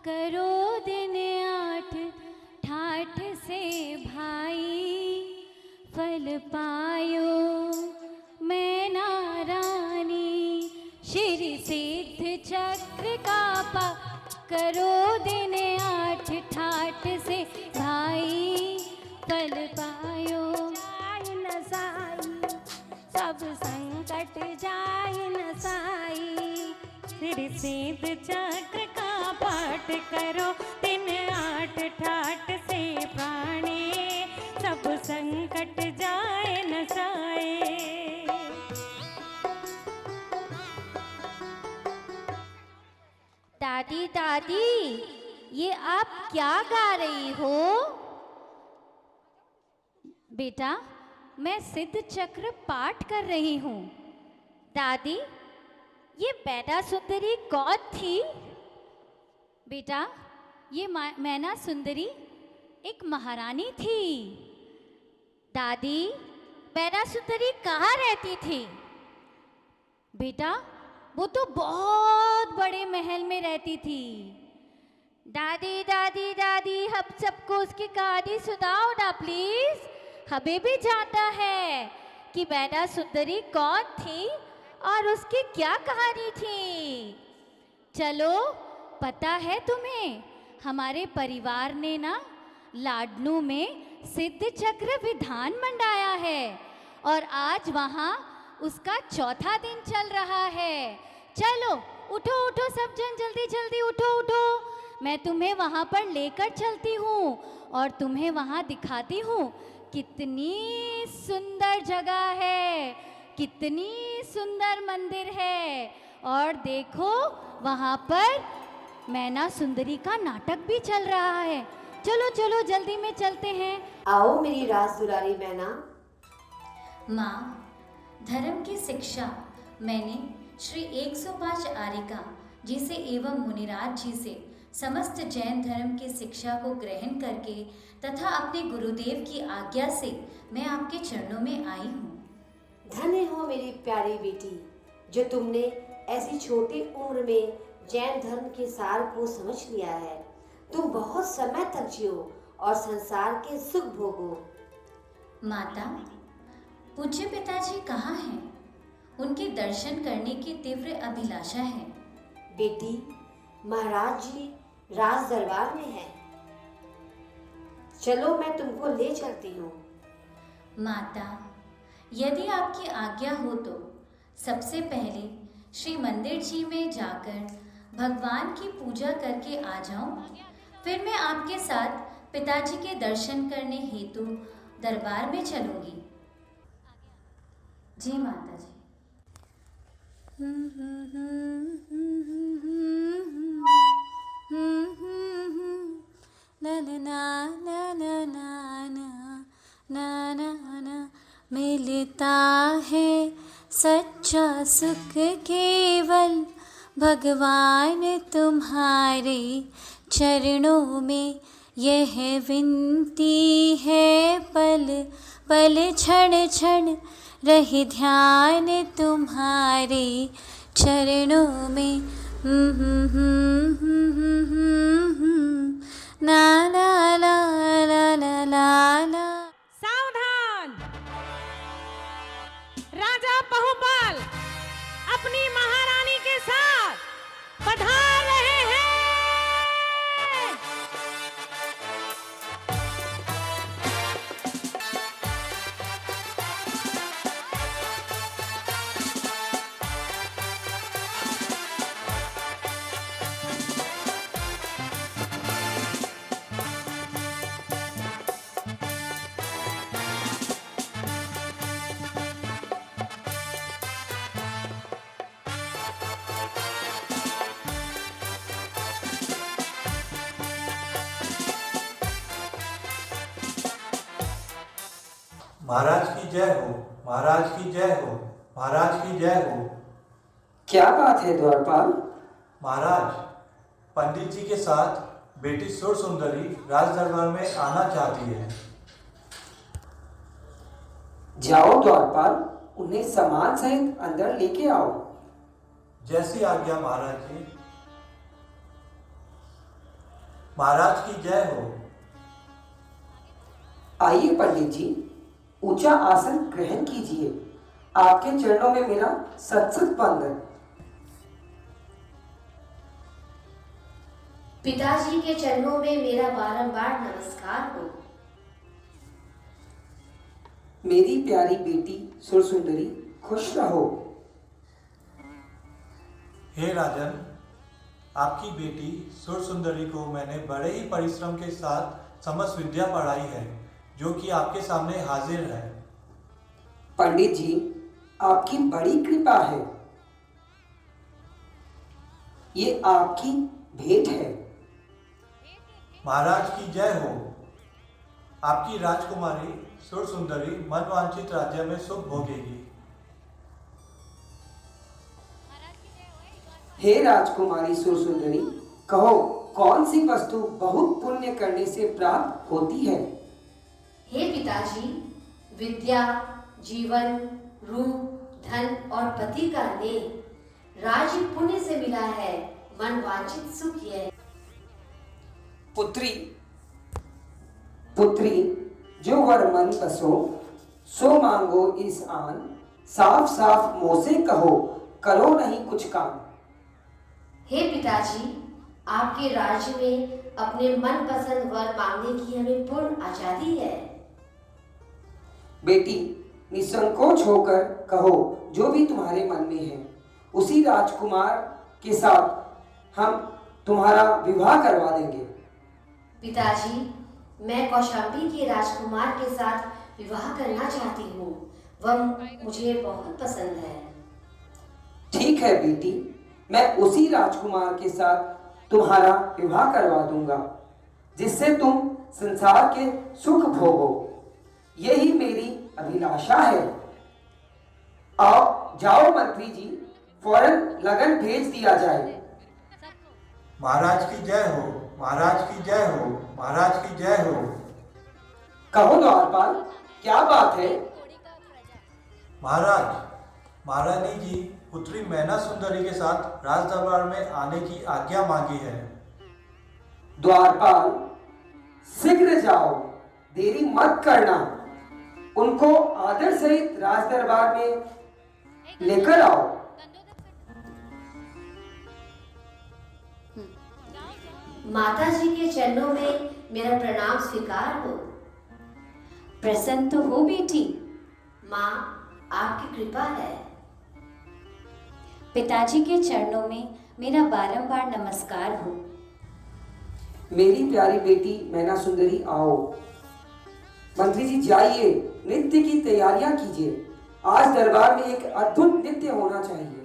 करो दिन आठ ठाठ से भाई, फल पायो मैं नारानी। श्री सिद्ध चक्र का पा करो दिन आठ ठाठ से भाई, फल पायो जाय न साई, सब संकट जाय न साई। श्री सिद्ध चक्र का पाठ करो दिन आठ ठाठ से प्राणे, सब संकट जाए न साए। दादी दादी, ये आप क्या गा रही हो? बेटा, मैं सिद्ध चक्र पाठ कर रही हूँ। दादी, ये मैना सुंदरी कौन थी? बेटा, ये मैना सुंदरी एक महारानी थी। दादी, मैना सुंदरी कहाँ रहती थी? बेटा, वो तो बहुत बड़े महल में रहती थी। दादी दादी दादी, हम सबको उसकी कहानी सुनाओ ना प्लीज। हमें भी जानना है कि मैना सुंदरी कौन थी और उसकी क्या कहानी थी। चलो, पता है तुम्हें, हमारे परिवार ने ना लाडनू में सिद्ध चक्र विधान मंडाया है और आज वहाँ उसका चौथा दिन चल रहा है। चलो उठो उठो सब जन, जल्दी जल्दी उठो उठो। मैं तुम्हें वहाँ पर लेकर चलती हूँ और तुम्हें वहाँ दिखाती हूँ कितनी सुंदर जगह है, कितनी सुंदर मंदिर है। और देखो, वहाँ पर मैना सुंदरी का नाटक भी चल रहा है। चलो चलो जल्दी में चलते हैं। आओ मेरी राज दुलारी मैना। माँ, धर्म की शिक्षा मैंने श्री 105 आर्यिका जी से एवं मुनिराज जी से समस्त जैन धर्म की शिक्षा को ग्रहण करके तथा अपने गुरुदेव की आज्ञा से मैं आपके चरणों में आई हूँ। धन्य हो मेरी प्यारी बेटी, जो तुमने ऐसी छोटी उम्र में जैन धर्म के सार को समझ लिया है। तुम बहुत समय तक जियो और संसार के सुख भोगो। माता, पूज्य पिताजी कहाँ हैं? उनके दर्शन करने की तीव्र अभिलाषा है। बेटी, महाराज जी राज दरबार में है। चलो मैं तुमको ले चलती हूँ। माता, यदि आपकी आज्ञा हो तो सबसे पहले श्री मंदिर जी में जाकर भगवान की पूजा करके आ जाऊं, फिर मैं आपके साथ पिताजी के दर्शन करने हेतु दरबार में चलूंगी। जी माता जी। मिलता है सच्चा सुख केवल भगवान तुम्हारे चरणों में। यह विनती है पल पल क्षण क्षण रहे ध्यान तुम्हारे चरणों में। ना ला ला ला ला ला ला। सावधान! राजा बहुपाल अपनी महारानी के साथ पधार रहे हैं। महाराज की जय हो, महाराज की जय हो, महाराज की जय हो। क्या बात है द्वारपाल? महाराज, पंडित जी के साथ बेटी सुर सुंदरी राज दरबार में आना चाहती है। जाओ द्वारपाल, उन्हें सामान सहित अंदर लेके आओ। जैसी आज्ञा महाराज जी। महाराज की जय हो। आइए पंडित जी, ऊंचा आसन ग्रहण कीजिए। आपके चरणों में मेरा सत सत वंदन। पिताजी के चरणों में मेरा बारंबार नमस्कार हो। मेरी प्यारी बेटी सुरसुंदरी, खुश रहो। हे राजन, आपकी बेटी सुरसुंदरी को मैंने बड़े ही परिश्रम के साथ समस्त विद्या पढ़ाई है, जो कि आपके सामने हाजिर है। पंडित जी, आपकी बड़ी कृपा है। ये आपकी भेंट है। महाराज की जय हो। आपकी राजकुमारी सुरसुंदरी मनवांछित राज्य में सुख भोगेगी। हे राजकुमारी सुरसुंदरी, कहो कौन सी वस्तु बहुत पुण्य करने से प्राप्त होती है? हे पिताजी, विद्या, जीवन, रूप, धन और पति का नेह राज्य पुण्य से मिला है। मन वांछित सुख यह। पुत्री, पुत्री, जो वर मन बसो सो मांगो इस आन। साफ साफ मुंह से कहो, करो नहीं कुछ काम। हे पिताजी, आपके राज्य में अपने मनपसंद वर मांगने की हमें पूर्ण आजादी है। बेटी, निसंकोच होकर कहो जो भी तुम्हारे मन में है। उसी राजकुमार के साथ हम तुम्हारा विवाह करवा देंगे। पिताजी, मैं कौशाम्बी के राजकुमार के साथ विवाह करना चाहती हूँ। वह मुझे बहुत पसंद है। ठीक है बेटी, मैं उसी राजकुमार के साथ तुम्हारा विवाह करवा दूंगा, जिससे तुम संसार के सुख भोगो। यही मेरी अभिलाषा है। आओ, जाओ मंत्री जी, फौरन लगन भेज दिया जाए। महाराज की जय हो। महाराज की जय हो। महाराज की जय हो। कहो द्वारपाल, क्या बात है? महाराज, महारानी जी पुत्री मैना सुंदरी के साथ राज दरबार में आने की आज्ञा मांगी है। द्वारपाल, शीघ्र जाओ, देरी मत करना। उनको आदर सहित राज दरबार में लेकर आओ। माता जी के चरणों में मेरा प्रणाम स्वीकार हो। प्रसन्न तो हो बेटी। माँ, आपकी कृपा है। पिताजी के चरणों में मेरा बारंबार नमस्कार हो। मेरी प्यारी बेटी मैना सुंदरी, आओ। मंत्री जी जाइए, नृत्य की तैयारियां कीजिए। आज दरबार में एक अद्भुत नृत्य होना चाहिए।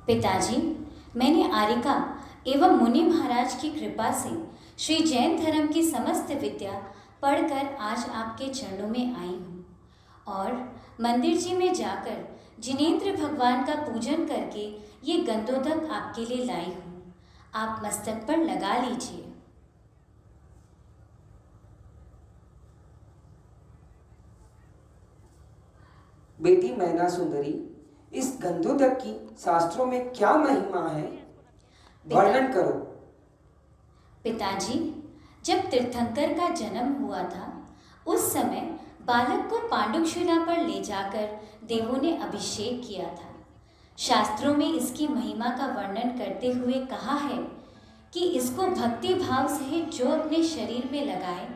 पिताजी, मैंने आरिका एवं मुनि महाराज की कृपा से श्री जैन धर्म की समस्त विद्या पढ़कर आज आपके चरणों में आई हूँ और मंदिर जी में जाकर जिनेंद्र भगवान का पूजन करके ये गंधोदक आपके लिए लाई हूँ। आप मस्तक पर लगा लीजिए। बेटी मैना सुंदरी, इस गंधोदक की शास्त्रों में क्या महिमा है, वर्णन करो। पिताजी, जब तीर्थंकर का जन्म हुआ था उस समय बालक को पांडुशिला पर ले जाकर देवों ने अभिषेक किया था। शास्त्रों में इसकी महिमा का वर्णन करते हुए कहा है कि इसको भक्ति भाव सहित जो अपने शरीर में लगाए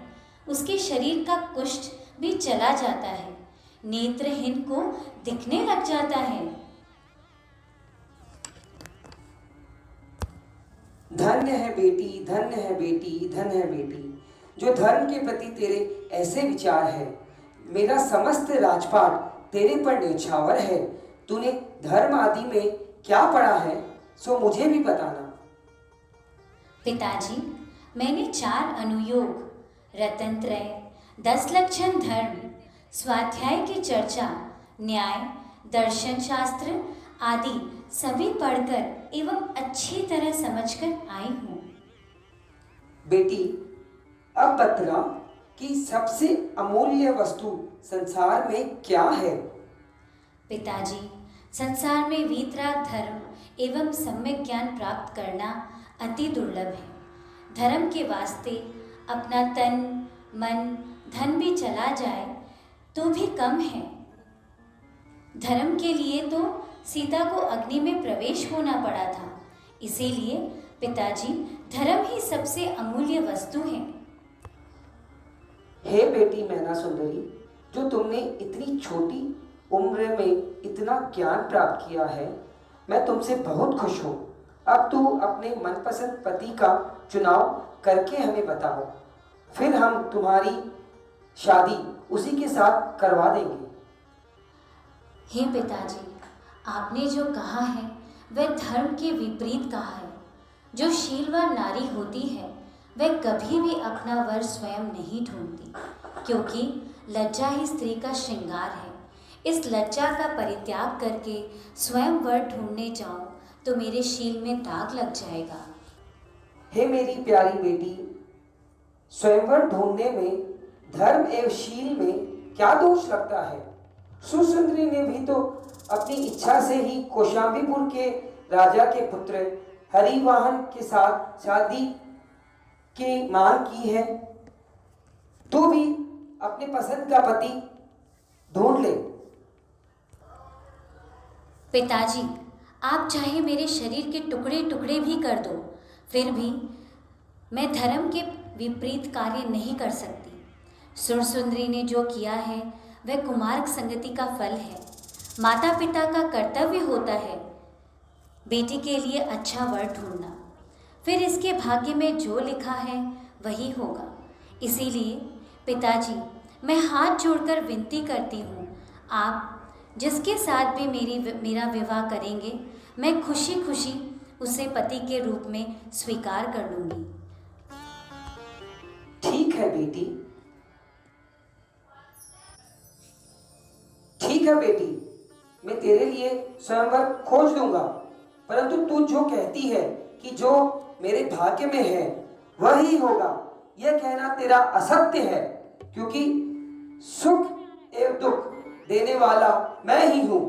उसके शरीर का कुष्ठ भी चला जाता है, नेत्रहीन को दिखने लग जाता है। धन्य है बेटी, धन्य है बेटी, धन्य है बेटी, जो धर्म के प्रति तेरे ऐसे विचार है। मेरा समस्त राजपाट तेरे पर न्यौछावर है। तूने धर्म आदि में क्या पढ़ा है सो मुझे भी बताना। पिताजी, मैंने 4 अनुयोग, रतनत्रय, 10 लक्षण धर्म, स्वाध्याय की चर्चा, न्याय, दर्शन शास्त्र आदि सभी पढ़कर एवं अच्छी तरह समझकर आई हूँ। बेटी, अब बतला कि सबसे अमूल्य वस्तु संसार में क्या है। पिताजी, संसार में वीतराग धर्म एवं सम्यक ज्ञान प्राप्त करना अति दुर्लभ है। धर्म के वास्ते अपना तन, मन, धन भी चला जाए तो भी कम है। धर्म के लिए तो सीता को अग्नि में प्रवेश होना पड़ा था। इसीलिए पिताजी, धर्म ही सबसे अमूल्य वस्तु है। हे बेटी मैना सुंदरी, जो तुमने इतनी छोटी उम्र में इतना ज्ञान प्राप्त किया है, मैं तुमसे बहुत खुश हूँ। अब तू अपने मनपसंद पति का चुनाव करके हमें बताओ, फिर हम तुम्हारी शादी उसी के साथ करवा देंगे। हे पिताजी, आपने जो कहा है वह धर्म के विपरीत कहा है। जो शीलवान नारी होती है वह कभी भी अपना वर स्वयं नहीं ढूंढती, क्योंकि लज्जा ही स्त्री का श्रृंगार है। इस लज्जा का परित्याग करके स्वयं वर ढूंढने जाऊं तो मेरे शील में दाग लग जाएगा। हे मेरी प्यारी बेटी, स्वयंवर ढूंढने में धर्म एवं शील में क्या दोष लगता है। सुसुंदरी ने भी तो अपनी इच्छा से ही कौशाम्बीपुर के राजा के पुत्र हरिवाहन के साथ शादी की मांग की है। तू भी अपने पसंद का पति ढूंढ ले। पिताजी, आप चाहे मेरे शरीर के टुकड़े टुकड़े भी कर दो, फिर भी मैं धर्म के विपरीत कार्य नहीं कर सकती। सुरसुंदरी ने जो किया है वह कुमार्ग संगति का फल है। माता पिता का कर्तव्य होता है बेटी के लिए अच्छा वर ढूंढना, फिर इसके भाग्य में जो लिखा है वही होगा। इसीलिए पिताजी, मैं हाथ जोड़कर विनती करती हूँ, आप जिसके साथ भी मेरा विवाह करेंगे, मैं खुशी खुशी उसे पति के रूप में स्वीकार कर लूँगी। ठीक है बेटी, ठीक है बेटी, मैं तेरे लिए स्वयंवर खोज दूंगा। परंतु तू जो कहती है कि जो मेरे भाग्य में है वही होगा, यह कहना तेरा असत्य है, क्योंकि सुख एवं दुख देने वाला मैं ही हूँ।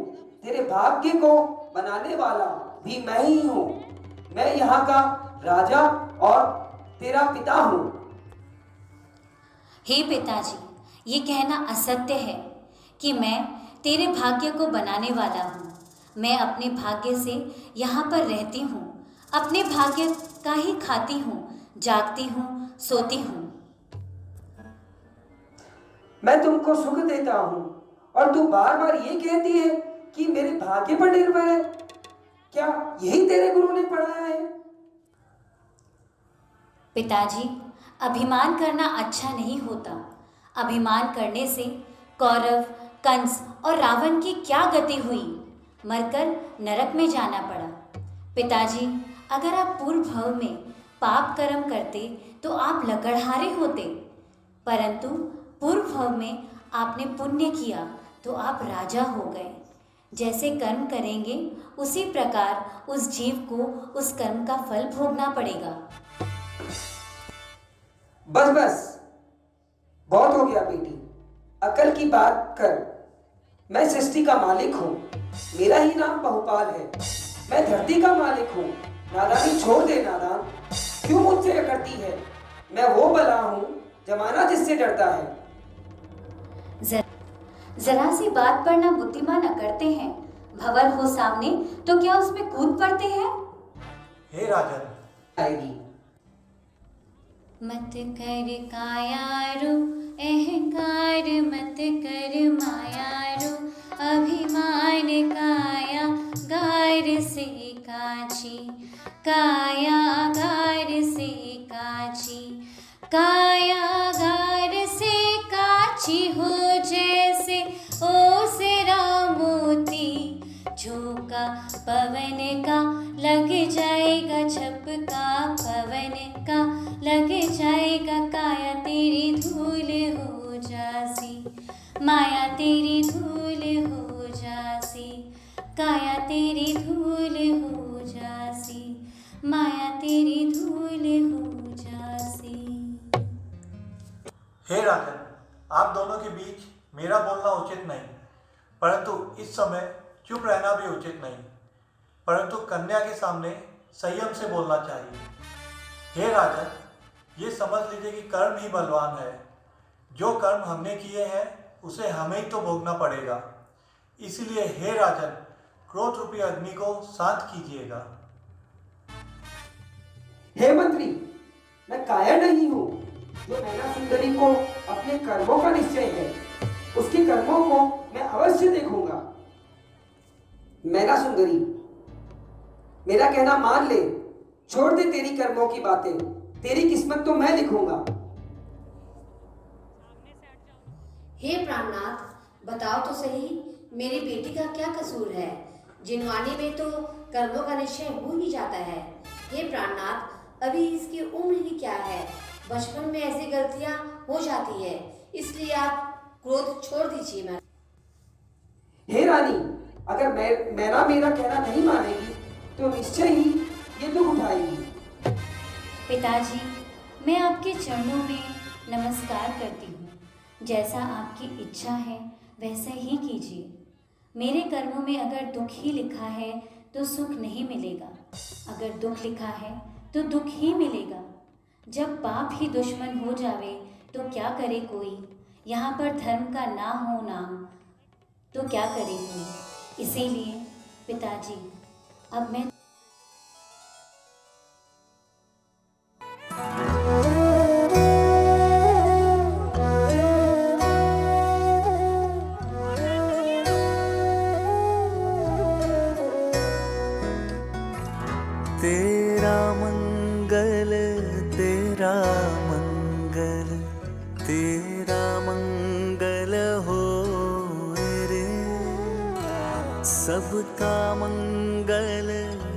तेरे भाग्य को बनाने वाला भी मैं ही हूँ। मैं यहाँ का राजा और तेरा पिता हूँ। हे पिताजी, ये कहना असत्य है कि मैं तेरे भाग्य को बनाने वाला हूँ। मैं अपने भाग्य से यहाँ पर रहती हूँ, अपने भाग्य का ही खाती हूँ, जागती हूँ, सोती हूँ। मैं तुमको सुख देता हूँ और तू बार बार ये कहती है कि मेरे भाग्य पर निर्भर है। क्या यही तेरे गुरु ने पढ़ाया है? पिताजी, अभिमान करना अच्छा नहीं होता। अभिमान करने से कौरव, कंस और रावण की क्या गति हुई, मरकर नरक में जाना पड़ा। पिताजी, अगर आप पूर्व भव में पाप कर्म करते तो आप लकड़हारे होते, परंतु पूर्व भव में आपने पुण्य किया तो आप राजा हो गए। जैसे कर्म करेंगे उसी प्रकार उस जीव को उस कर्म का फल भोगना पड़ेगा। बस बस, बहुत हो गया बेटी, अकल की बात कर। मैं सृष्टि का मालिक हूँ, मेरा ही नाम बहुपाल है। मैं धरती का मालिक हूँ। नादानी छोड़ दे नादान, क्यों मुझसे अकड़ती है? मैं वो बला हूँ जमाना जिससे डरता है। जरा सी बात पर ना बुद्धिमान अकड़ते हैं। भंवर हो सामने तो क्या उसमें कूद पड़ते हैं? हे राजन, आएगी। मत कर कायारो अहंकार, मत कर मायारो अभिमान। काया गार से काची, काया गार से काची, काया गार से काची हो जैसे ओसरा मोती। झोंका पवन का लग जाएगा, झपका पवन का लग जाएगा। काया तेरी धूल हो जासी, माया तेरी धूल हो जासी, काया तेरी धूल हो जासी, माया तेरी धूल हो जासी। हे राजन, आप दोनों के बीच मेरा बोलना उचित नहीं, परंतु इस समय चुप रहना भी उचित नहीं, परंतु कन्या के सामने संयम से बोलना चाहिए। हे राजन, ये समझ लीजिए कि कर्म ही बलवान है। जो कर्म हमने किए हैं उसे हमें ही तो भोगना पड़ेगा। इसलिए हे राजन, क्रोध रूपी अग्नि को शांत कीजिएगा। हे मंत्री, मैं कायर नहीं हूँ। जो नैना सुंदरी को अपने कर्मों का निश्चय है, उसके कर्मों को मैं अवश्य देखूंगा। नैना सुंदरी, मेरा कहना मान ले, छोड़ दे तेरी कर्मों की बातें। तेरी किस्मत तो मैं लिखूंगा। हे प्राणनाथ, बताओ तो सही, मेरी बेटी का क्या कसूर है? जिनवानी में तो कर्मों का निश्चय हो ही जाता है। हे प्राणनाथ, अभी इसकी उम्र ही क्या है? बचपन में ऐसी गलतियां हो जाती है, इसलिए आप क्रोध छोड़ दीजिए। मैं हे रानी, अगर मैना मेरा कहना नहीं मानेगी तो निश्चय ही ये दुख उठाएगी। पिताजी, मैं आपके चरणों में नमस्कार करती हूँ। जैसा आपकी इच्छा है वैसा ही कीजिए। मेरे कर्मों में अगर दुख ही लिखा है तो सुख नहीं मिलेगा, अगर दुख लिखा है तो दुख ही मिलेगा। जब पाप ही दुश्मन हो जावे तो क्या करे कोई? यहाँ पर धर्म का ना हो नाम तो क्या करे कोई? इसीलिए पिताजी, अब मैं तेरा मंगल, तेरा मंगल, तेरा मंगल हो रे। सबका मंगल,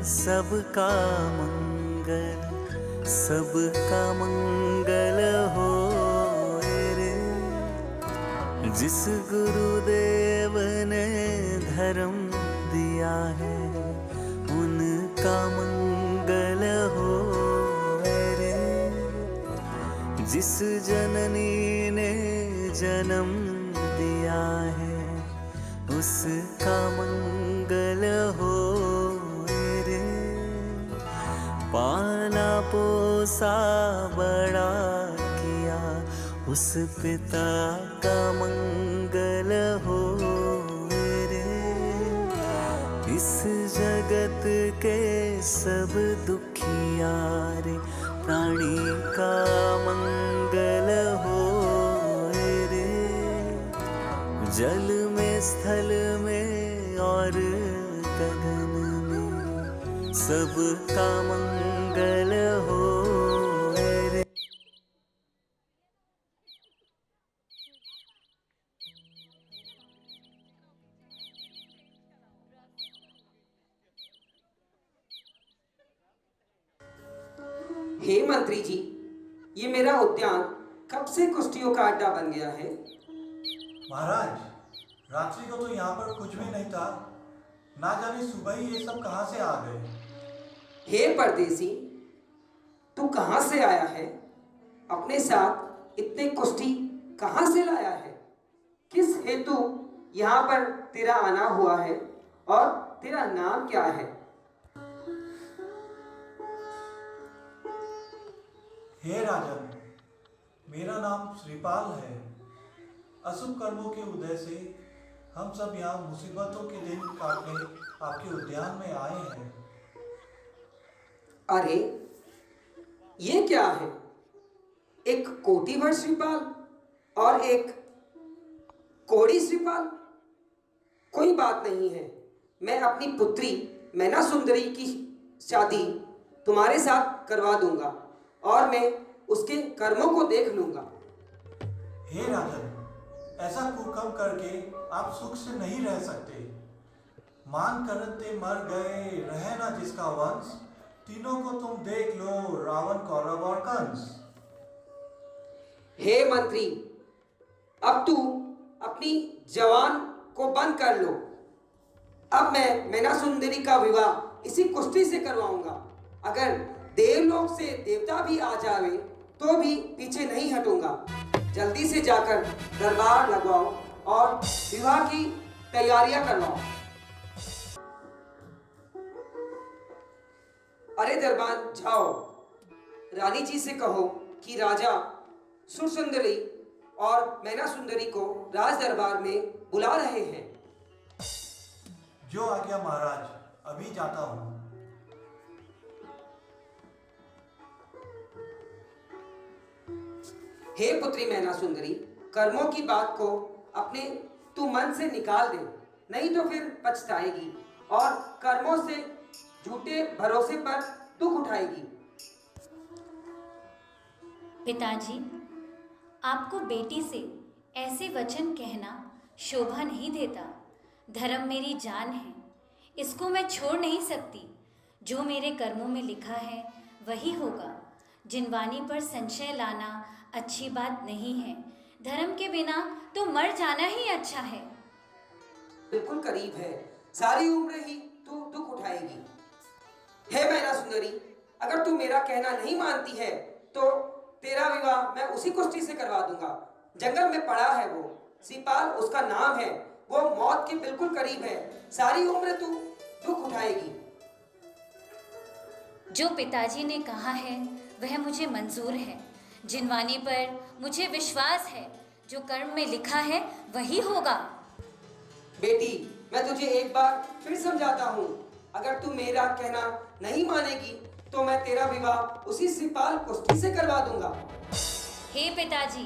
सबका मंगल, सबका मंगल हो रे। जिस गुरुदेव ने धर्म दिया है उनका मंगल हो रे। जिस जननी ने जन्म दिया है उसका मंगल हो रे। पाला पोसा बड़ा किया उस पिता का मंगल हो रे। इस जगत के सब दुखियारे प्राणी का मंगल हो रे। जल में, स्थल में और गगन में सबका मंगल हो रे। हे मंत्री जी, ये मेरा उद्यान कब से कुश्तियों का अड्डा बन गया है? महाराज, रात्रि को तो यहाँ पर कुछ भी नहीं था। ना जाने सुबह ही ये सब कहाँ से आ गए। हे परदेसी, तू कहाँ से आया है? अपने साथ इतने कुश्ती कहाँ से लाया है? किस हेतु यहाँ पर तेरा आना हुआ है और तेरा नाम क्या है? हे राजन, मेरा नाम श्रीपाल है। अशुभ कर्मों के उदय से हम सब यहाँ मुसीबतों के दिन काटने आपके उद्यान में आए हैं। अरे, ये क्या है? एक कोटीभर श्रीपाल और एक कोड़ी श्रीपाल? कोई बात नहीं है, मैं अपनी पुत्री मैना सुंदरी की शादी तुम्हारे साथ करवा दूंगा और मैं उसके कर्मों को देख लूंगा। हे राजन, ऐसा कुकर्म करके आप सुख से नहीं रह सकते। मान करते मर गए, रहे ना जिसका वंश, तीनों को तुम देख लो, रावण, कौरव और कंस। हे मंत्री, अब तू अपनी जवान को बंद कर लो। अब मैं मैना सुंदरी का विवाह इसी कुश्ती से करवाऊंगा। अगर देवलोक से देवता भी आ जावे तो भी पीछे नहीं हटूंगा। जल्दी से जाकर दरबार लगवाओ और विवाह की तैयारियां करवाओ। अरे दरबार जाओ, रानी जी से कहो कि राजा सुरसुंदरी और मैना सुंदरी को राज दरबार में बुला रहे हैं। जो आज्ञा महाराज, अभी जाता हूँ। हे पुत्री मैना सुंदरी, कर्मों की बात को अपने तू मन से निकाल दे, नहीं तो फिर पछताएगी और कर्मों से झूठे भरोसे पर दुख उठाएगी। पिताजी, आपको बेटी से ऐसे वचन कहना शोभा नहीं देता। धर्म मेरी जान है, इसको मैं छोड़ नहीं सकती। जो मेरे कर्मों में लिखा है वही होगा। जिनवानी पर संशय लाना अच्छी बात नहीं है। धर्म के बिना तो मर जाना ही अच्छा है। बिल्कुल करीब है, सारी उम्र ही तू दुख उठाएगी। हे मैना सुंदरी, अगर तू मेरा कहना नहीं मानती है तो तेरा विवाह मैं उसी कुश्ती से करवा दूंगा। जंगल में पड़ा है वो, सिपाल उसका नाम है। वो मौत के बिल्कुल करीब है, सारी उम्र तू दुख उठाएगी। जो पिताजी ने कहा है वह मुझे मंजूर है। जिनवानी पर मुझे विश्वास है। जो कर्म में लिखा है वही होगा। बेटी, मैं तुझे एक बार फिर समझाता हूँ, अगर तू मेरा कहना नहीं मानेगी तो मैं तेरा विवाह उसी सिपाल कुश्ती से करवा दूंगा। हे पिताजी,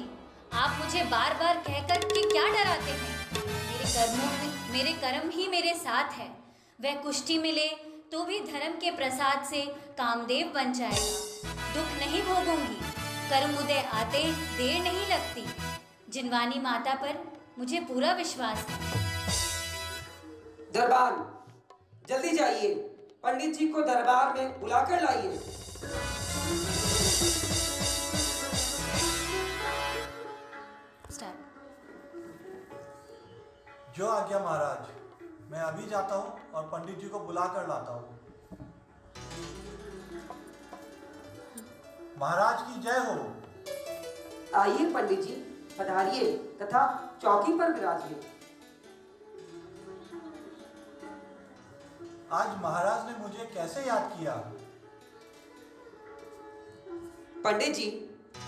आप मुझे बार बार कहकर के क्या डराते हैं? मेरे कर्म ही मेरे साथ है। वह कुश्ती मिले तो भी धर्म के प्रसाद से कामदेव बन जाएगा। दुख नहीं भोगूंगी। कर्म उदय आते देर नहीं लगती। जिनवानी माता पर मुझे पूरा विश्वास है। दरबार, जल्दी जाइए, पंडित जी को दरबार में बुलाकर लाइए। जो आज्ञा महाराज, मैं अभी जाता हूँ और पंडित जी को बुला कर लाता हूँ। महाराज की जय हो। आइए पंडित जी, पधारिए तथा चौकी पर विराजिए। आज महाराज ने मुझे कैसे याद किया? पंडित जी,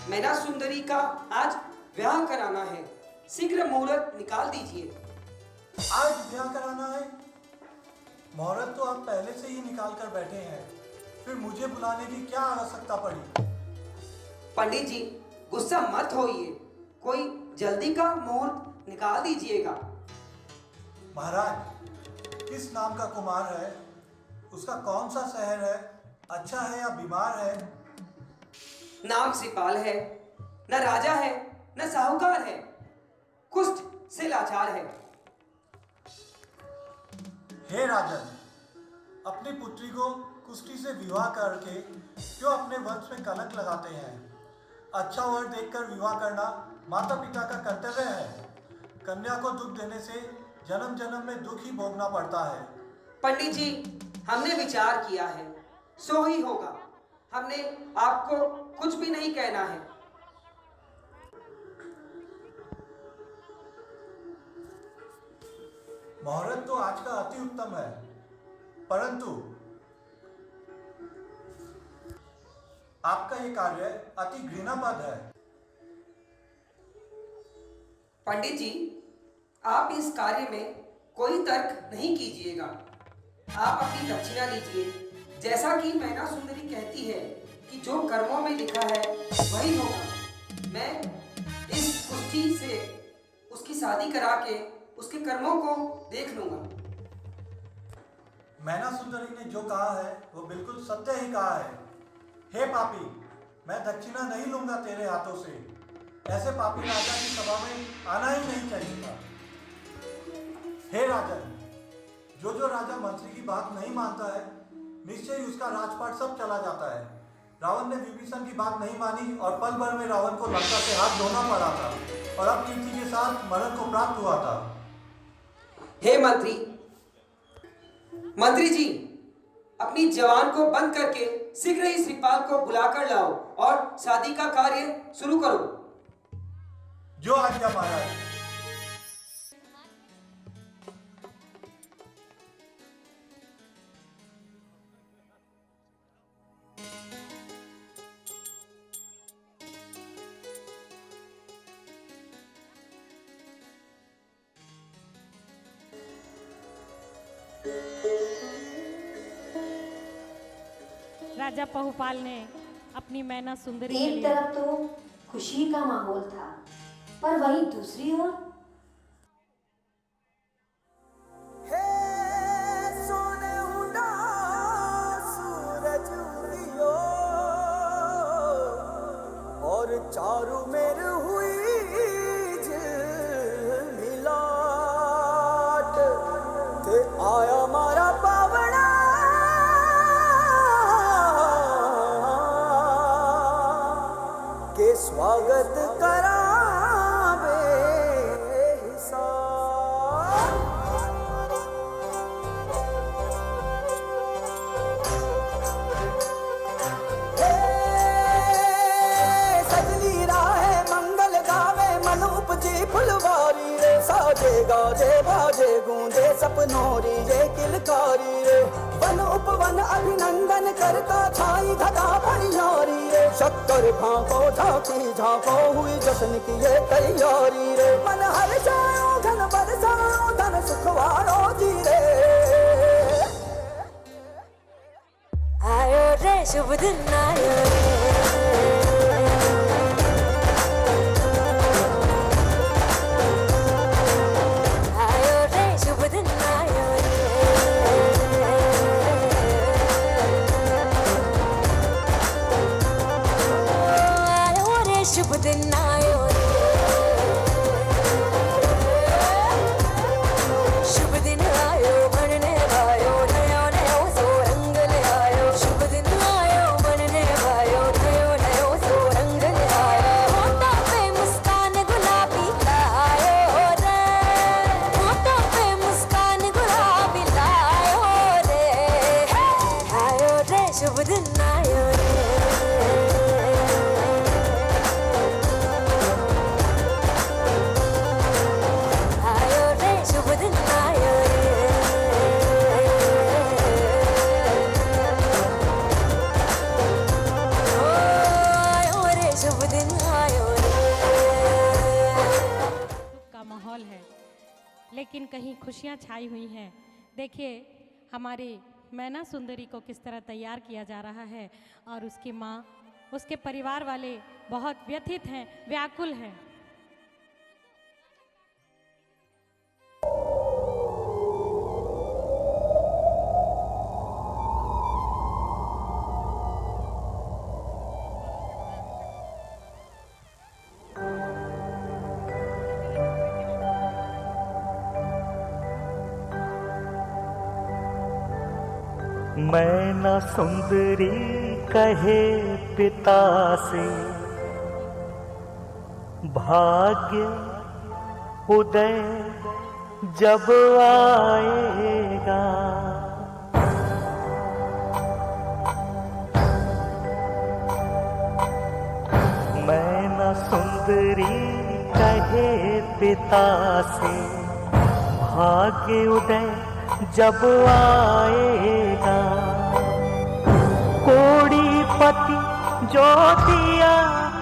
मैना सुंदरी का आज ब्याह कराना है, शीघ्र मुहूर्त निकाल दीजिए। आज ब्याह कराना है? मुहूर्त तो आप पहले से ही निकाल कर बैठे हैं, फिर मुझे बुलाने की क्या आवश्यकता पड़ी? पंडित जी, गुस्सा मत होइए, कोई जल्दी का मुहूर्त निकाल दीजिएगा। महाराज, किस नाम का कुमार है? उसका कौन सा शहर है? अच्छा है या बीमार है? नाम सिपाल है, न राजा है न साहूकार है, कुष्ठ से लाचार है। हे राजन, अपनी पुत्री को कुष्टी से विवाह करके क्यों अपने वंश में कलंक लगाते हैं? अच्छा वर देखकर विवाह करना माता पिता का कर्तव्य है। कन्या को दुख देने से जन्म जन्म में दुख ही भोगना पड़ता है। पंडित जी, हमने विचार किया है, सो ही होगा। हमने आपको कुछ भी नहीं कहना है। मुहूर्त तो आज का अति उत्तम है, परंतु आपका ये कार्य अति घृणापद है। पंडित जी, आप इस कार्य में कोई तर्क नहीं कीजिएगा। आप अपनी दक्षिणा लीजिए। जैसा कि मैना सुंदरी कहती है कि जो कर्मों में लिखा है वही होगा। मैं इस कुष्ठी से उसकी शादी करा के उसके कर्मों को देख लूंगा। मैना सुंदरी ने जो कहा है वो बिल्कुल सत्य ही कहा है। हे पापी, मैं दक्षिणा नहीं लूंगा तेरे हाथों से। ऐसे पापी राजा की सभा में आना ही नहीं चाहिए था। हे राजन, जो राजा मंत्री की बात नहीं मानता है, निश्चय ही उसका राजपाट सब चला जाता है। रावण ने विभीषण की बात नहीं मानी और पल भर में रावण को लंका से हाथ धोना पड़ा था और अब कीर्ति के साथ मरण को प्राप्त हुआ था। हे मंत्री जी, अपनी जवान को बंद करके शीघ्र ही श्रीपाल को बुलाकर लाओ और शादी का कार्य शुरू करो। जो आज्ञा महाराज। राजा पहुपाल ने अपनी मैना सुंदरी के एक लिए तरफ तो खुशी का माहौल था, पर वहीं दूसरी ओर और चारू मेर हुई झिलमिलाट ते आया मारा पावड़ा के स्वागत करावे सजली राहे मंगल गावे मन उपजी फुलवारी रे। साजे गाजे बाजे गूंजे सपनोरी रे किलकारी रे। वन उपवन अभिनंदन करता छाई घटा भरियारी रे। शक्कर भांको झांकी झांको हुई जश्न की ये तैयारी रे। मन हर जाओ धन बरसाओ धन सुखवारो जी रे। आयो रे शुभ दिन आयो रे। आयो रे शुभ दिन आयो रे। आयो रे शुभ दिन आयो रे। शुभ दिन आयो बनने आयो नयो नयो सो रंग ले आयो। शुभ दिन आयो बनने आयो नयो नयो सो रंग ले आयो। होठों पे मुस्कान गुलाबी लायो रे। होठों पे मुस्कान गुलाबी लायो रे। आयो रे शुभ दिन आयो रे। आयो रे शुभ दिन आयो रे। ओ आयो रे शुभ दिन आयो रे। दुख का माहौल है, लेकिन कहीं खुशियां छाई हुई हैं। देखिए हमारी मैना सुंदरी को किस तरह तैयार किया जा रहा है और उसकी माँ, उसके परिवार वाले बहुत व्यथित हैं, व्याकुल हैं। मैना सुंदरी कहे पिता से, भाग्य उदय जब आएगा। मैना सुंदरी कहे पिता से, भाग्य उदय जब आएगा। कोड़ी पति जो दिया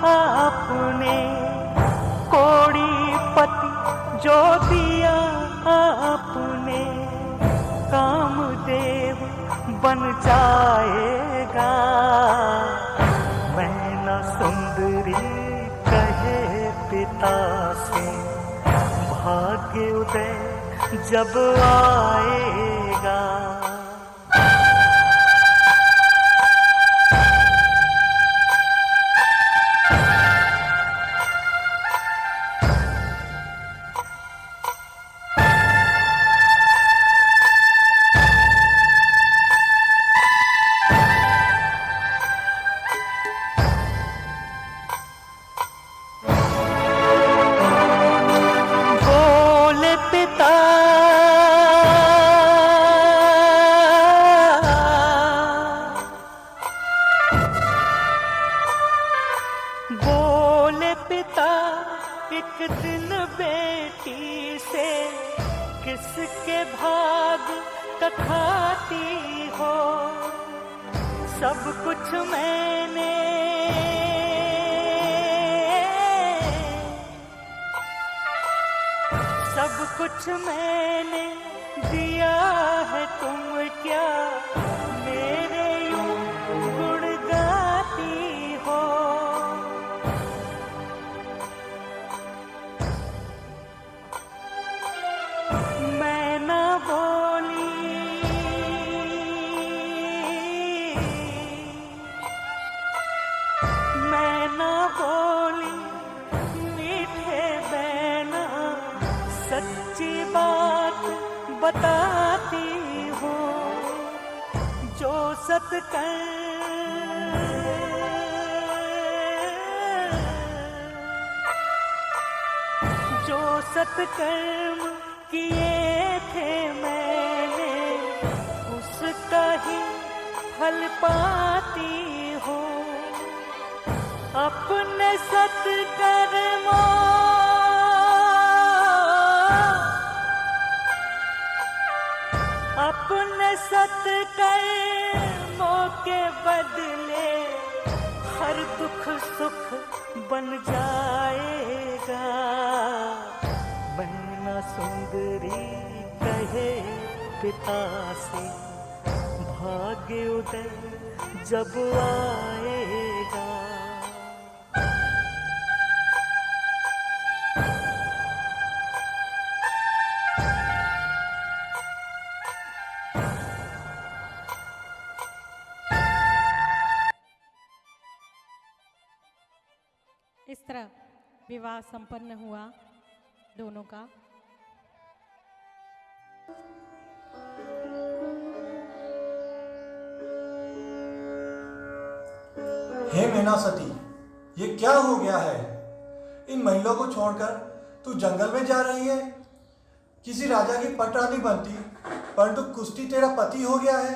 आपने, कोड़ी पति जो दिया आपने, कामदेव बन जाएगा। मैना सुंदरी कहे पिता से, भाग्य उदय जब आएगा। बोले पिता एक दिन बेटी से, किसके भाग कथाती हो। सब कुछ मैंने दिया है, तुम क्या मेरे यूं गुण गाती हो। मैं ना बोली, मैं ना बोली, मीठे बैना सच्ची बात बताती हूँ। जो सत्कर्म किए थे मैंने, उसका ही फल पाती हूँ। अपने सत्कर्मों के बदले हर दुख सुख बन जाएगा। मैना सुंदरी कहे पिता से, भाग्य उदय जब आएगा। इस तरह विवाह संपन्न हुआ दोनों का। हे मैना सती, ये क्या हो गया है? इन महिलाओं को छोड़कर तू जंगल में जा रही है। किसी राजा की पटरानी बनती, परंतु कुश्ती तेरा पति हो गया है।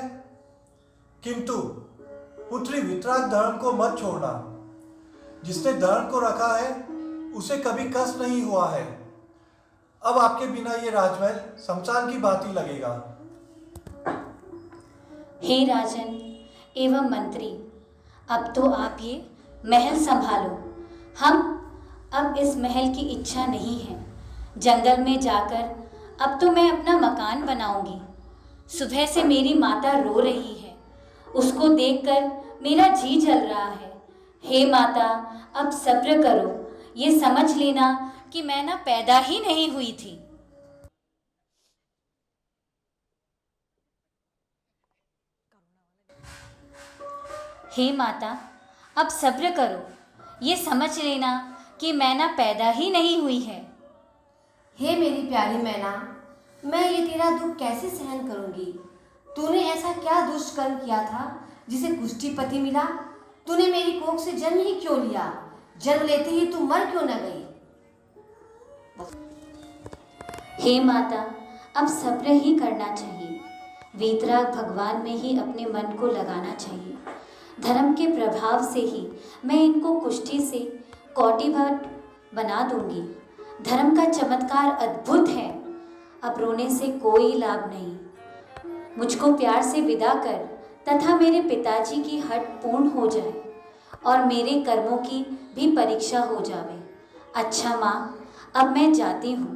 किंतु पुत्री वितराग धर्म को मत छोड़ना। जिसने धर्म को रखा है उसे कभी कष्ट नहीं हुआ है। अब आपके बिना ये राजमहल शमशान की भांति लगेगा। हे राजन एवं मंत्री, अब तो आप ये महल संभालो। हम अब इस महल की इच्छा नहीं है। जंगल में जाकर अब तो मैं अपना मकान बनाऊंगी। सुबह से मेरी माता रो रही है, उसको देखकर मेरा जी जल रहा है। हे माता, अब सब्र करो। ये समझ लेना कि मैं ना पैदा ही नहीं हुई थी। हे माता, अब सब्र करो। ये समझ लेना कि मैं ना पैदा ही नहीं हुई है। हे मेरी प्यारी मैना, मैं ये तेरा दुख कैसे सहन करूंगी? तूने ऐसा क्या दुष्ट कर्म किया था जिसे कुष्ठीपति मिला? तूने मेरी कोख से जन्म ही क्यों लिया? जन्म लेते ही तू मर क्यों न गई? हे माता, अब सब्र ही करना चाहिए। वीतराग भगवान में ही अपने मन को लगाना चाहिए। धर्म के प्रभाव से ही मैं इनको कुष्ठी से कौटिभट बना दूंगी। धर्म का चमत्कार अद्भुत है। अब रोने से कोई लाभ नहीं। मुझको प्यार से विदा कर तथा मेरे पिताजी की हट पूर्ण हो जाए और मेरे कर्मों की भी परीक्षा हो जावे। अच्छा माँ, अब मैं जाती हूँ।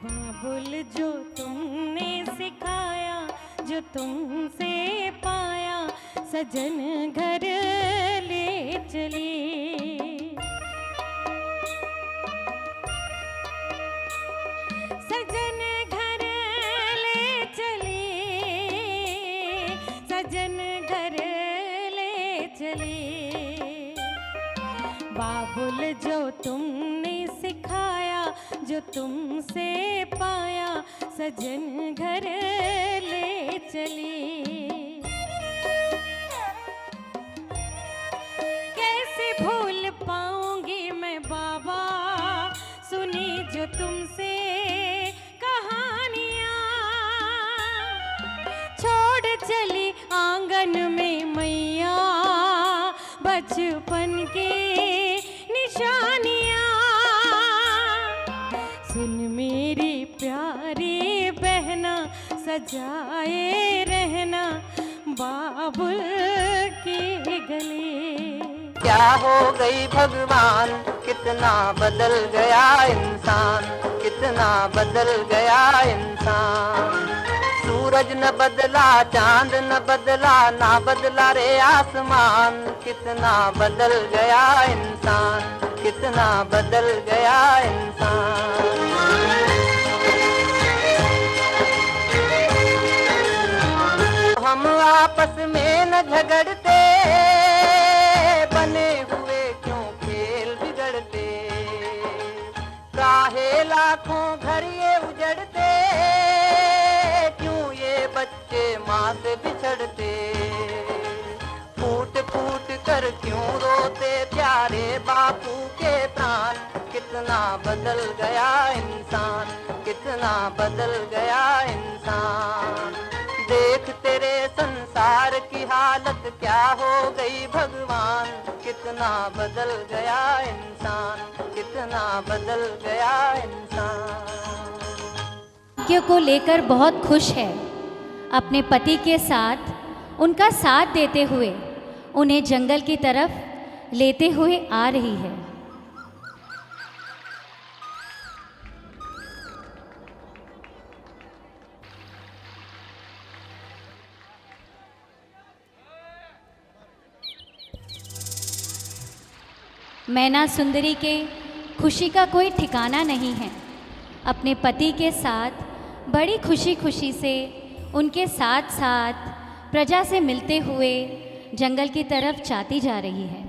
बाबुल जो तुमने सिखाया, जो तुमसे पाया, सजन घर ले चली। सजन घर ले चली, सजन घर ले चली। बाबुल जो तुमने सिखाया, जो तुमसे पाया, सजन घर ले चली। कैसे भूल पाऊंगी मैं बाबा, सुनी जो तुमसे कहानियाँ। छोड़ चली आंगन में मैया बचपन की निशानियाँ। सुन मेरी प्यारी बहना, सजाए रहना बाबुल की गली। क्या हो गई भगवान, कितना बदल गया इंसान, कितना बदल गया इंसान। सूरज न बदला, चांद न बदला, ना बदला रे आसमान। कितना बदल गया इंसान, कितना बदल गया इंसान। हम आपस में न झगड़ते, बने हुए क्यों खेल बिगड़ते। काहे लाखों घर ये उजड़ते, क्यों ये बच्चे माँ से बिछड़ते। फूट फूट कर क्यों रोते प्यारे बापू के प्राण। कितना बदल गया इंसान, कितना बदल गया इंसान। देख तेरे संसार की हालत क्या हो गई भगवान। कितना बदल गया इंसान, कितना बदल गया इंसान। भाग्य को लेकर बहुत खुश है। अपने पति के साथ उनका साथ देते हुए उन्हें जंगल की तरफ लेते हुए आ रही है। मैना सुंदरी के खुशी का कोई ठिकाना नहीं है। अपने पति के साथ बड़ी खुशी खुशी से उनके साथ साथ प्रजा से मिलते हुए जंगल की तरफ जाती जा रही है।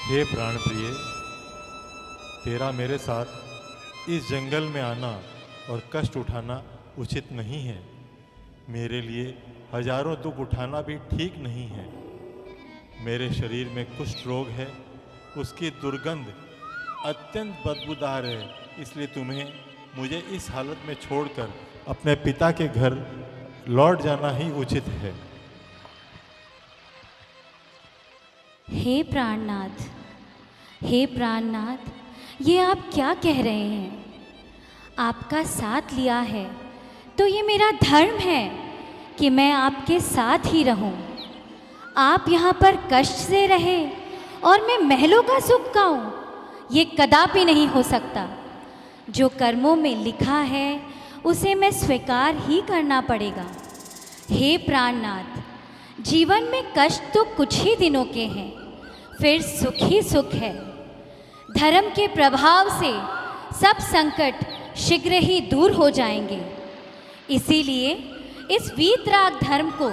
हे प्राण प्रिय, तेरा मेरे साथ इस जंगल में आना और कष्ट उठाना उचित नहीं है। मेरे लिए हजारों दुख उठाना भी ठीक नहीं है। मेरे शरीर में कुष्ठ रोग है, उसकी दुर्गंध अत्यंत बदबूदार है, इसलिए तुम्हें मुझे इस हालत में छोड़कर अपने पिता के घर लौट जाना ही उचित है। हे प्राणनाथ, हे प्राणनाथ, ये आप क्या कह रहे हैं? आपका साथ लिया है तो ये मेरा धर्म है कि मैं आपके साथ ही रहूं। आप यहाँ पर कष्ट से रहे और मैं महलों का सुख गाऊं, ये कदापि नहीं हो सकता। जो कर्मों में लिखा है उसे मैं स्वीकार ही करना पड़ेगा। हे प्राणनाथ, जीवन में कष्ट तो कुछ ही दिनों के हैं, फिर सुख ही सुख है। धर्म के प्रभाव से सब संकट शीघ्र ही दूर हो जाएंगे। इसीलिए इस वीतराग धर्म को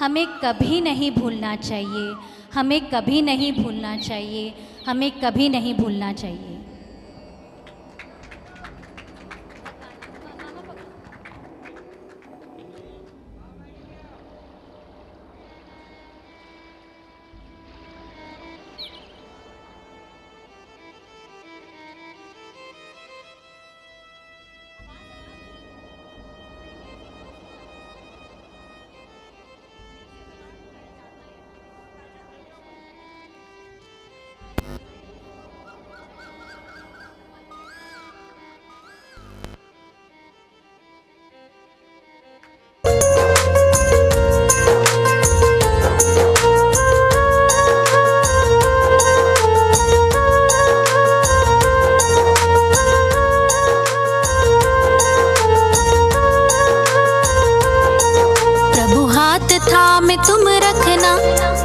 हमें कभी नहीं भूलना चाहिए, हमें कभी नहीं भूलना चाहिए, हमें कभी नहीं भूलना चाहिए।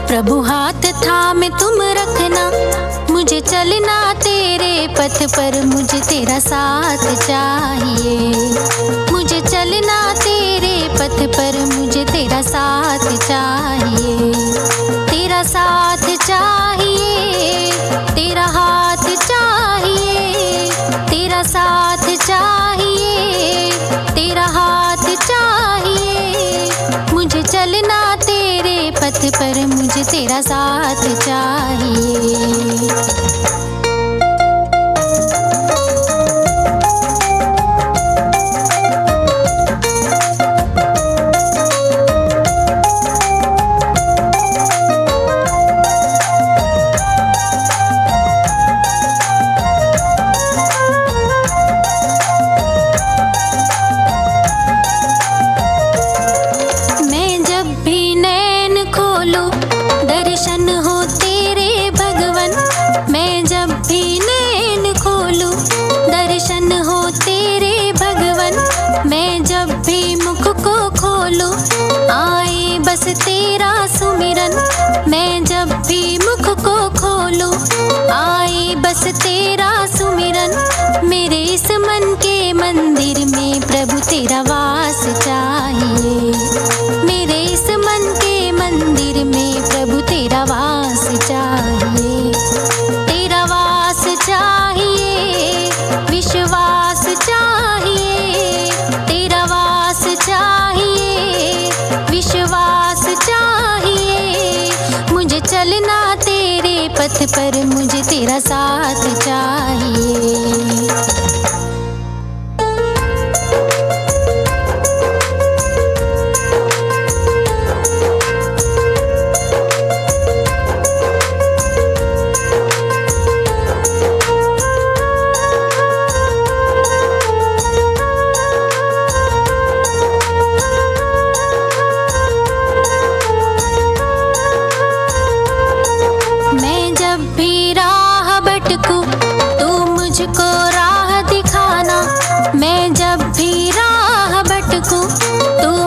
प्रभु हाथ थामे तुम रखना, मुझे चलना तेरे पथ पर, मुझे तेरा साथ चाहिए। मुझे चलना तेरे पथ पर, मुझे तेरा साथ चाहिए। तेरा साथ चाहिए, तेरा हाथ चाहिए, तेरा साथ चाहिए, तेरा हाथ चाहिए। मुझे चलना तेरे पथ पर, मुझे तेरा साथ चाहिए। बस तेरा सुमिरन, मैं जब भी मुख को खोलूं, आए बस तेरा सुमिरन। मेरे इस मन के मंदिर में प्रभु तेरा वास चाहिए। मेरे इस मन के मंदिर में प्रभु तेरा वास चाहिए। तेरा वास चाहिए, विश्वास चाहिए। तेरा वास चाहिए, विश्वास चाहिए। मुझे चलना तेरे पथ पर, मुझे तेरा साथ चाहिए।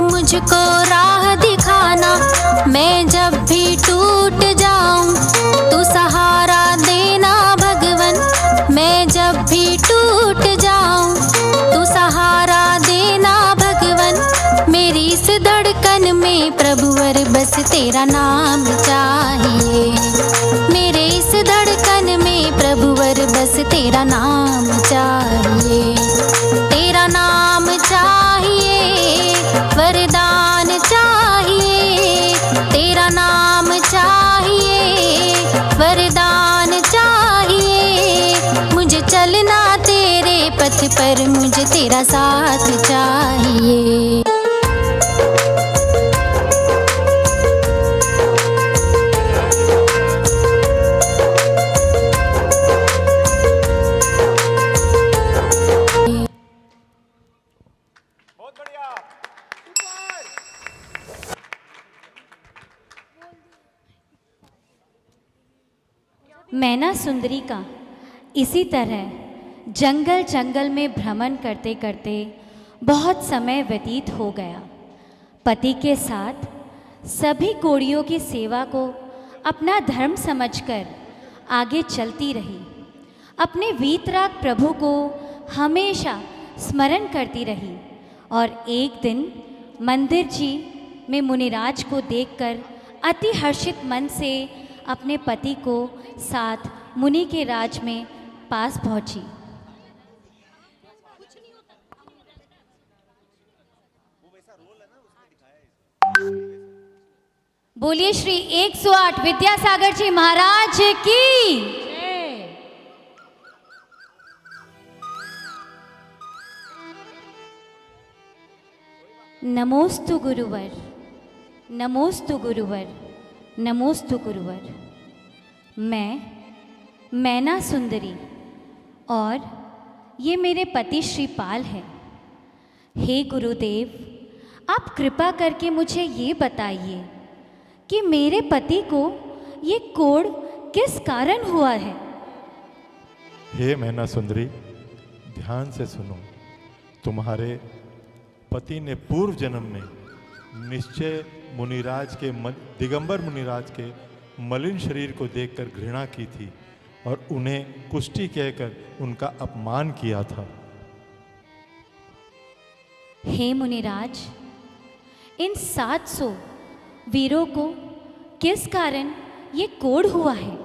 मुझको राह दिखाना, मैं जब भी टूट जाऊं तू सहारा देना भगवन। मैं जब भी टूट जाऊं तू सहारा देना भगवन। मेरी इस धड़कन में प्रभुवर बस तेरा नाम चाहिए। मेरे इस धड़कन में प्रभुवर बस तेरा नाम चाहिए। तेरा नाम चाहिए, वरदान चाहिए। तेरा नाम चाहिए, वरदान चाहिए। मुझे चलना तेरे पथ पर, मुझे तेरा साथ चाहिए। मैना सुंदरी का इसी तरह जंगल जंगल में भ्रमण करते करते बहुत समय व्यतीत हो गया। पति के साथ सभी कोड़ियों की सेवा को अपना धर्म समझकर आगे चलती रही। अपने वीतराग प्रभु को हमेशा स्मरण करती रही और एक दिन मंदिर जी में मुनिराज को देखकर अति हर्षित मन से अपने पति को साथ मुनि के राज में पास पहुंची। बोलिए श्री 108 विद्यासागर जी महाराज की। नमोस्तु गुरुवर, नमोस्तु गुरुवर, नमोस्तु गुरुवर। मैं मैना सुंदरी और ये मेरे पति श्रीपाल हैं। हे गुरुदेव, आप कृपा करके मुझे ये बताइए कि मेरे पति को ये कोढ़ किस कारण हुआ है। हे मैना सुंदरी, ध्यान से सुनो। तुम्हारे पति ने पूर्व जन्म में निश्चय मुनिराज के दिगंबर मुनिराज के मलिन शरीर को देखकर घृणा की थी और उन्हें कुष्ठी कहकर उनका अपमान किया था। हे मुनिराज, इन 700 वीरों को किस कारण ये कोढ़ हुआ है?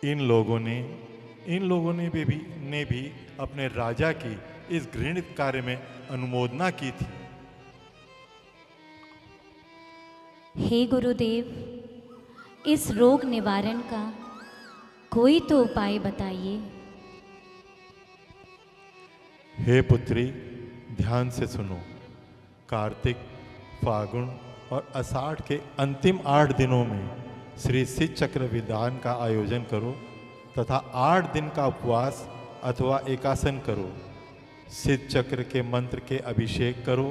इन लोगों ने भी अपने राजा की इस घृणित कार्य में अनुमोदना की थी। हे गुरुदेव, इस रोग निवारण का कोई तो उपाय बताइए। हे पुत्री, ध्यान से सुनो। कार्तिक, फागुन और आषाढ़ के अंतिम 8 दिनों में श्री सिद्ध चक्र विधान का आयोजन करो तथा 8 दिन का उपवास अथवा एकासन करो। सिद्ध चक्र के मंत्र के अभिषेक करो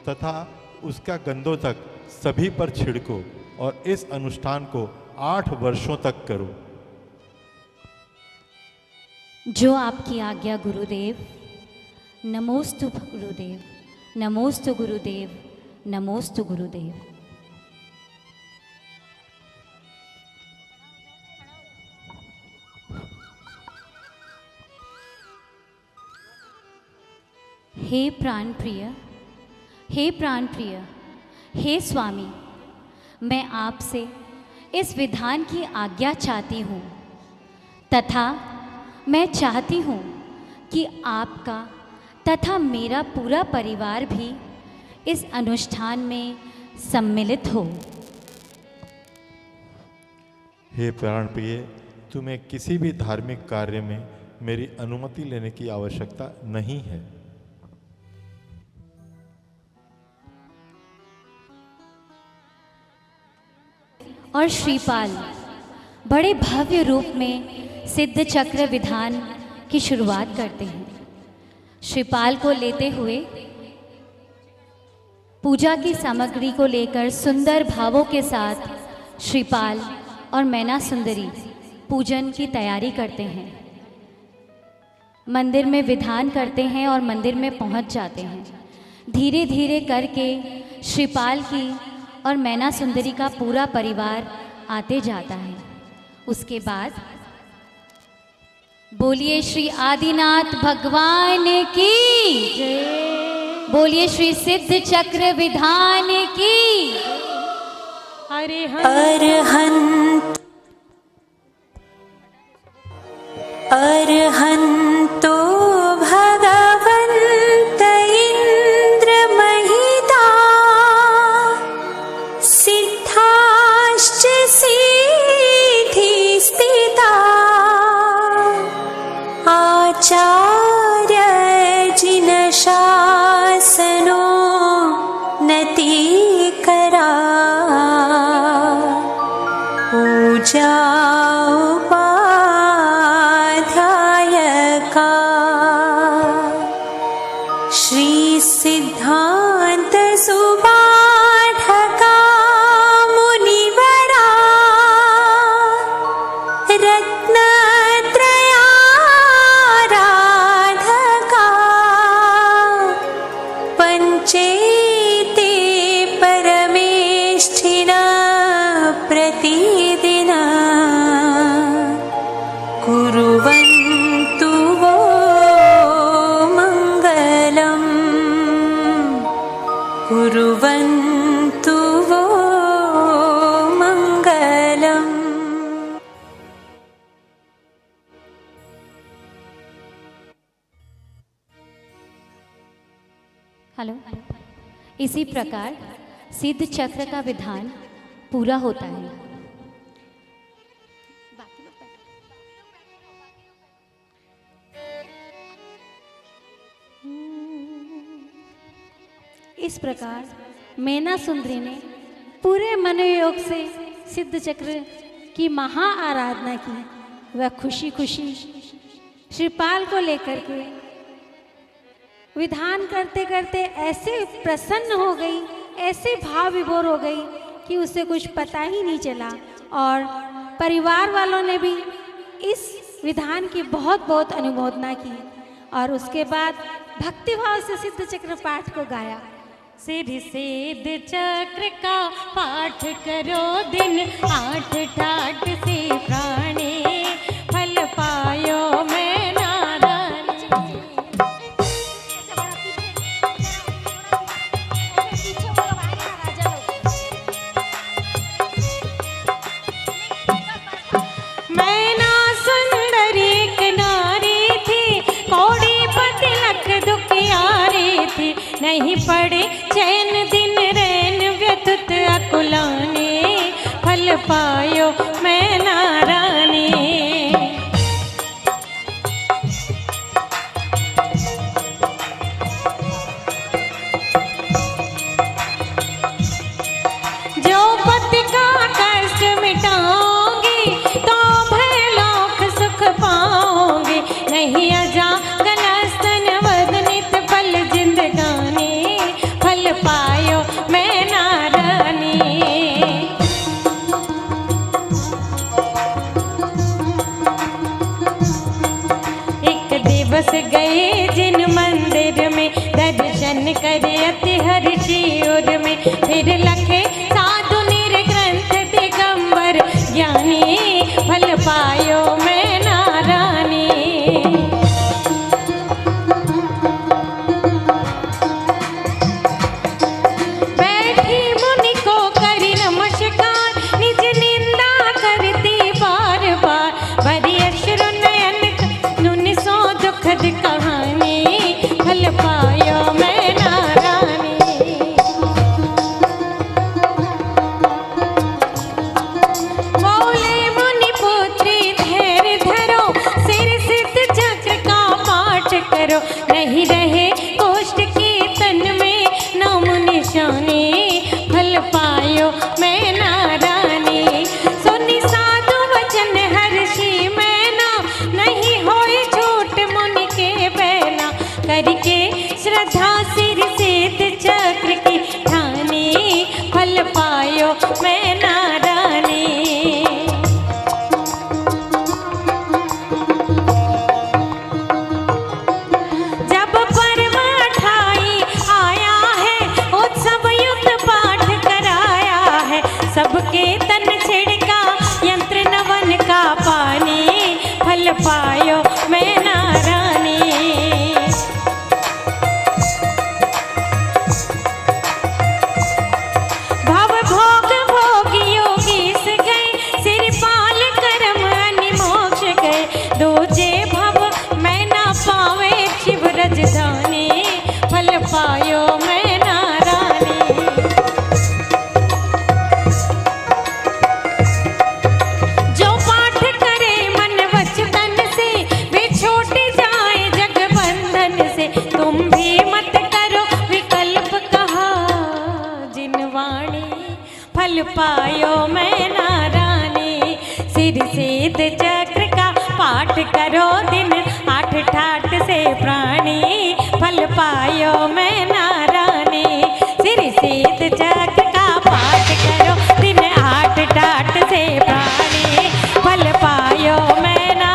तथा उसका गंधोदक सभी पर छिड़को और इस अनुष्ठान को 8 वर्षों तक करो। जो आपकी आज्ञा गुरुदेव। नमोस्तु गुरुदेव, नमोस्तु गुरुदेव, नमोस्तु गुरुदेव। हे प्राण प्रिय, हे प्राण प्रिय, हे स्वामी, मैं आपसे इस विधान की आज्ञा चाहती हूँ तथा मैं चाहती हूँ कि आपका तथा मेरा पूरा परिवार भी इस अनुष्ठान में सम्मिलित हो। हे प्राण प्रिय, तुम्हें किसी भी धार्मिक कार्य में मेरी अनुमति लेने की आवश्यकता नहीं है। और श्रीपाल बड़े भव्य रूप में सिद्ध चक्र विधान की शुरुआत करते हैं। श्रीपाल को लेते हुए पूजा की सामग्री को लेकर सुंदर भावों के साथ श्रीपाल और मैना सुंदरी पूजन की तैयारी करते हैं। मंदिर में विधान करते हैं और मंदिर में पहुंच जाते हैं। धीरे धीरे करके श्रीपाल की और मैना सुंदरी का पूरा परिवार आते जाता है। उसके बाद बोलिए श्री आदिनाथ भगवान की जय, बोलिए श्री सिद्ध चक्र विधान की। अर्हन्तो भगवन्त इन्द्र महिता सिद्धाश्च सिद्धि स्थिता आचार्य सिद्धांत सुबाठका मुनिवरा रत्नत्रयाराधका पंचेते परमेष्ठिना प्रतिदिना कुर्वन्तु वो मङ्गलम् कुर्वन्तु वो मङ्गलम्। हेलो। इसी प्रकार सिद्ध चक्र का विधान पूरा होता है। इस प्रकार मैना सुंदरी ने पूरे मनोयोग से सिद्ध चक्र की महा आराधना की। वह खुशी खुशी श्रीपाल को लेकर के विधान करते करते ऐसे प्रसन्न हो गई, ऐसे भाव विभोर हो गई कि उसे कुछ पता ही नहीं चला। और परिवार वालों ने भी इस विधान की बहुत बहुत अनुमोदना की और उसके बाद भक्तिभाव से सिद्ध चक्र पाठ को गाया। सिद्धि सिद्ध चक्र का पाठ करो दिन 8 ठाट से प्राणे फल पायो मैं नारायण। मैना सुंदरी एक नारी थी, कौड़ीपति लख दुखियारी थी। नहीं पड़े चैन दिन रैन व्यथुत अकुलाने फल पायो मैं नारायणी। जो पति का कष्ट मिटाओगे तो भयलोक सुख पाओगे। नहीं अजा गलस्तन वदनित फल जिंदगानी फल पायो मैं नारायणी। एक दिवस गए जिन मंदिर में दर्शन करे अति हर्षी उर में। फिर लखे साधु निर्ग्रंथ दिगंबर ज्ञानी फल पायो मैं नारायणी। बैठी मुनि को करी नमस्कार, निज निंदा करती बार बार। भरी अश्रु नयन नुन सो दुखद कहानी फल पायो मैं नारायणी। बोले मुनि पुत्री धैर्य धरो, सिर सिद्ध चक्र का पाठ करो। नहीं रहे कोष्ठ की तन में नाम निशानी फल पायो मैं नारायणी। सुनि साधु वचन हर्षी मैना, नहीं होए झूठ मुनि के बैना। करके श्रद्धा सिर सिद्ध चक्र की ठानी फल पायो मैं नारायणी। जब पर्व 28 आया है, उत्सव युक्त पाठ कराया है। सबके तन छिड़का यंत्र नवन का पानी फल पायो मैं नारायणी। भव भोग भोग योगीस गए, सिरपाल करम अनिमोक्ष गए। दूजे भव मैं ना पावे शिव रजधानी फल पायो मैं नारायणी। जो पाठ करे मन वच तन से, वे छोट जाए जग बंधन से। तुम भी मत करो विकल्प कहा जिन वाणी फल पायो मैं नारायणी। सिर सिद्ध चक्र का पाठ करो दिन 8 ठाट से प्राणी फल पायो मैना रानी। सिर सिद्ध चक्र का पाठ करो दिन 8 टाट से प्राणी। फल पायो मैना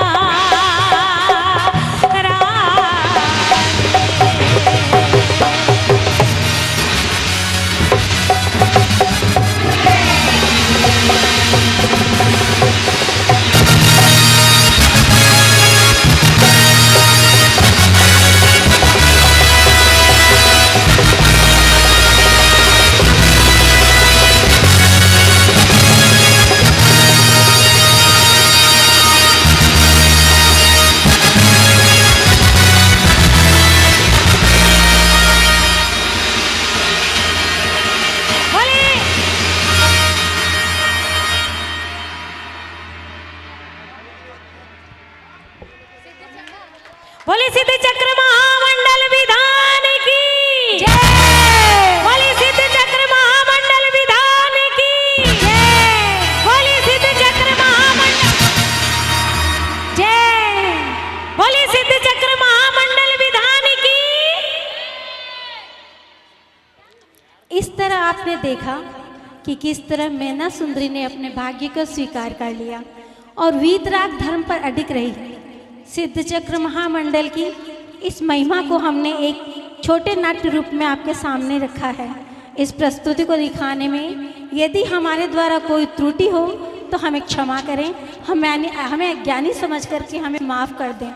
बोले सिद्ध चक्र महामंडल विधान की जय। बोले सिद्ध चक्र महामंडल विधान की जय। बोले सिद्ध चक्र महामंडल जय। बोले सिद्ध चक्र महामंडल विधान की। इस तरह आपने देखा कि किस तरह मैना सुंदरी ने अपने भाग्य को स्वीकार कर लिया और वीतराग धर्म पर अडिग रही। सिद्ध चक्र महामंडल की इस महिमा को हमने एक छोटे नाट्य रूप में आपके सामने रखा है। इस प्रस्तुति को दिखाने में यदि हमारे द्वारा कोई त्रुटि हो तो हमें क्षमा करें, हमें अज्ञानी समझ करके हमें माफ़ कर दें।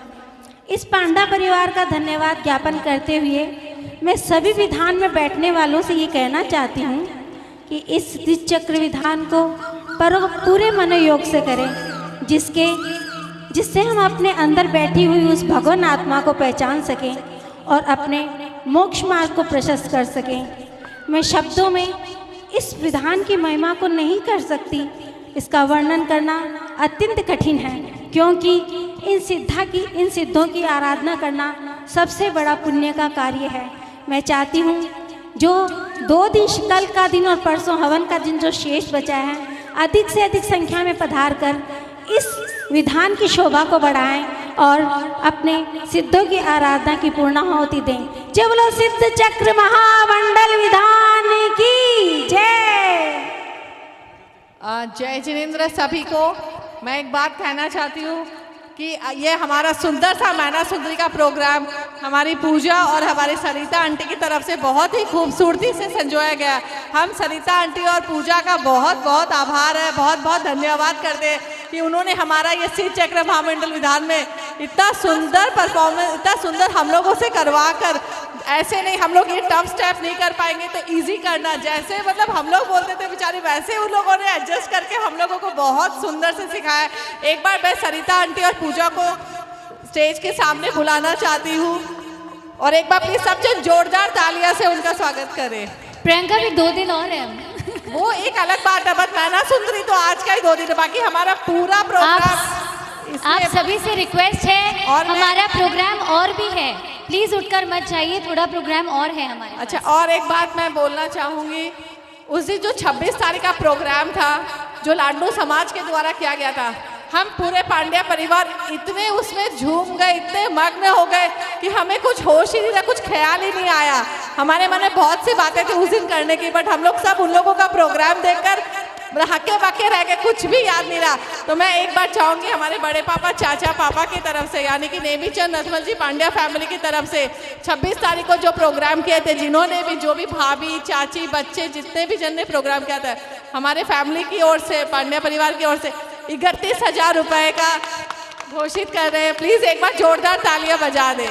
इस पांडा परिवार का धन्यवाद ज्ञापन करते हुए मैं सभी विधान में बैठने वालों से ये कहना चाहती हूँ कि इस सिद्ध चक्र विधान को पूरे मनोयोग से करें, जिससे हम अपने अंदर बैठी हुई उस भगवान आत्मा को पहचान सकें और अपने मोक्ष मार्ग को प्रशस्त कर सकें। मैं शब्दों में इस विधान की महिमा को नहीं कर सकती, इसका वर्णन करना अत्यंत कठिन है, क्योंकि इन सिद्धों की आराधना करना सबसे बड़ा पुण्य का कार्य है। मैं चाहती हूँ जो 2 दिन, कल का दिन और परसों हवन का दिन जो शेष बचा है, अधिक से अधिक संख्या में पधार कर इस विधान की शोभा को बढ़ाएं और अपने सिद्धों की आराधना की पूर्णाहुति दें। जय बोलो सिद्ध चक्र महामंडल विधान की जय। जय जिनेंद्र सभी को। मैं एक बात कहना चाहती हूँ कि ये हमारा सुंदर सा मैना सुंदरी का प्रोग्राम हमारी पूजा और हमारी सरिता आंटी की तरफ से बहुत ही खूबसूरती से संजोया गया। हम सरिता आंटी और पूजा का बहुत बहुत आभार है, बहुत बहुत धन्यवाद करते हैं कि उन्होंने हमारा ये सिद्ध चक्र महामंडल विधान में इतना सुंदर परफॉर्मेंस, इतना सुंदर हम लोगों से करवा कर, ऐसे नहीं हम लोग ये टफ स्टेप नहीं कर पाएंगे तो इजी करना, जैसे मतलब हम लोग बोलते थे बेचारे वैसे उन लोगों ने एडजस्ट करके हम लोगों को बहुत सुंदर से सिखाया। एक बार मैं सरिता आंटी और पूजा को स्टेज के सामने बुलाना चाहती हूँ और एक बार प्लीज सब जन जोरदार तालियां से उनका स्वागत करें। प्रियंका भी 2 दिन और है, वो एक अलग बात है, बट मैना सुंदरी तो आज का ही 2 दिन है, बाकी हमारा पूरा प्रोग्राम। आप सभी से रिक्वेस्ट है और हमारा प्रोग्राम और भी है, प्लीज उठकर मत जाइए, थोड़ा प्रोग्राम और है हमारे। अच्छा, और एक बात मैं बोलना चाहूँगी, उस दिन जो 26 तारीख का प्रोग्राम था जो लाडनू समाज के द्वारा किया गया था, हम पूरे पांड्या परिवार इतने उसमें झूम गए, इतने मग्न हो गए कि हमें कुछ होश ही नहीं रहा, कुछ ख्याल ही नहीं आया। हमारे मन में बहुत सी बातें थी उस दिन करने की, बट हम लोग सब उन लोगों का प्रोग्राम देखकर हक्के बक्के रह गए, कुछ भी याद नहीं रहा। तो मैं एक बार चाहूँगी हमारे बड़े पापा चाचा पापा की तरफ से, यानी कि नेमीचंद नथमल जी पांड्या फैमिली की तरफ से 26 तारीख को जो प्रोग्राम किए थे, जिन्होंने भी, जो भी भाभी चाची बच्चे जितने भी जन ने प्रोग्राम किया था, हमारे फैमिली की ओर से, पांड्या परिवार की ओर से 31,000 रुपये का घोषित कर रहे हैं। प्लीज़ एक बार जोरदार तालियां बजा दें।